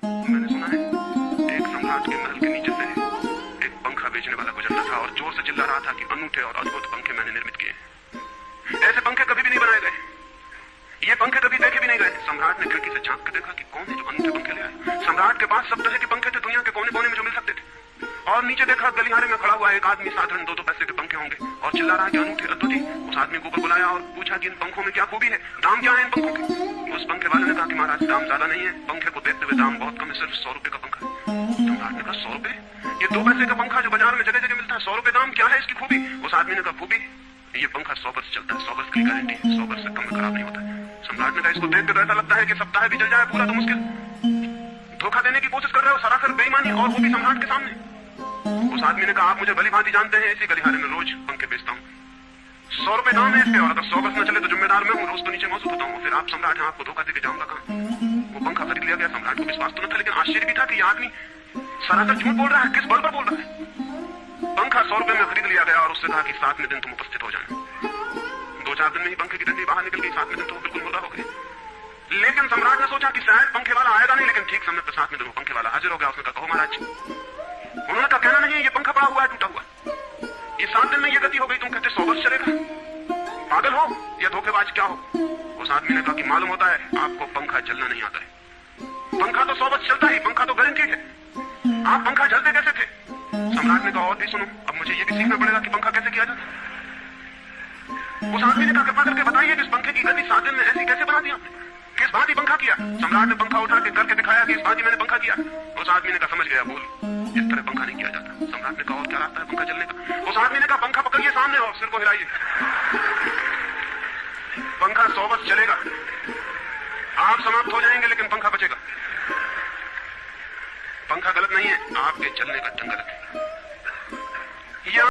मैंने सुना है एक सम्राट के महल के नीचे से एक पंखा बेचने वाला गुजरता था और जोर से चिल्ला रहा था कि अनूठे और अद्भुत पंखे मैंने निर्मित किए हैं। ऐसे पंखे कभी भी नहीं बनाए गए, ये पंखे कभी देखे भी नहीं गए। सम्राट ने खिड़की से झांक कर देखा कि कौन है जो अनूठे पंखे ले आए। सम्राट के पास सब तरह के पंखे थे, दुनिया के कोने कोने में जो मिल सकते थे। और नीचे देखा गलियारे में खड़ा हुआ एक आदमी, साधारण 2-2 पैसे के पंखे होंगे, और चिल्ला रहा कि अनूठे अद्भुत। उस आदमी को ऊपर बुलाया और पूछा कि इन पंखों में क्या खूबी है, दाम क्या है इन पंखों के। उस पंखे वाले ने कहा कि महाराज दाम ज्यादा नहीं है, पंखे को देखते हुए दाम बहुत कम है, सिर्फ 100 रुपए का पंखा। सम्राट ने कहा 100 रुपए? ये 2 पैसे का पंखा जो बाजार में जगह जगह मिलता है, 100 रुपए दाम, क्या है इसकी खूबी? उस आदमी ने कहा खूबी ये पंखा 100 वर्ष चलता है, 100 वर्ष की गारंटी है, 100 वर्ष से कम खराब नहीं होता है। सम्राट ने कहा इसको देख कर ऐसा लगता है कि सप्ताह भी चल जाए पूरा तो मुश्किल। धोखा देने की कोशिश कर रहे हो, सरासर बेईमानी, और वो भी सम्राट के सामने। उस आदमी ने कहा आप मुझे भली भांति जानते हैं, इसी गलियारे में रोज पंखे बेचता हूँ, 100 रुपए दाम है इसके, और अगर 100 वर्ष न चले तो जिम्मेदार मैं हूँ, रोज तो नीचे मौजूद होता हूँ। फिर आप सम्राट हैं, आपको धोखा देकर जाऊंगा कहाँ? वो पंखा खरीद लिया गया। सम्राट को विश्वास तो न था, लेकिन आश्चर्य भी था कि यह आदमी सरासर झूठ बोल रहा है, किस बल पर बोल रहा है। पंखा 100 रुपए में खरीद लिया गया और उससे कहा कि 7वें दिन तुम उपस्थित हो जाना। 2-4 दिन में ही पंखे की डंडी बाहर निकल गई, 7वें दिन तो बिल्कुल मुर्दा हो गए। लेकिन सम्राट ने सोचा कि शायद पंखे वाला आएगा नहीं, लेकिन ठीक समय पर 7वें दिन पंखे वाला हाजिर हो गया। उसने कहा कहो महाराज। उन्होंने कहा कहना नहीं है, ये पंखा पड़ा हुआ है टूटा हुआ, ये 7 दिन में ये गति हो गई, तुम कहते 100 वर्ष चलेगा, पागल हो या धोखेबाज क्या हो? उस आदमी ने कहा कि मालूम होता है आपको पंखा जलना नहीं आता है, पंखा तो 100 वर्ष चलता ही, पंखा तो गारंटी है, आप पंखा जलते कैसे थे? सम्राट ने कहा और भी सुनो, अब मुझे ये भी सीखना पड़ेगा कि पंखा कैसे किया जाता है। उस आदमी ने कहा कृपा करके बताइए कि इस पंखे की गति 7 दिन में ऐसी कैसे बना दी आपने, किस भांति पंखा किया? सम्राट ने पंखा उठा के करके दिखाया कि इस भांति मैंने पंखा किया। उस आदमी ने कहा समझ गया, बोल इस तरह पंखा नहीं किया जाता। सम्राट ने कहा और क्या रास्ता है पंखा चलने का? उस आदमी ने कहा पंखा पकड़िए सामने और सिर को हिलाइए, पंखा 100 वर्ष चलेगा, आप समाप्त हो जाएंगे लेकिन पंखा बचेगा। पंखा गलत नहीं है, आपके चलने का ढंग गलत है।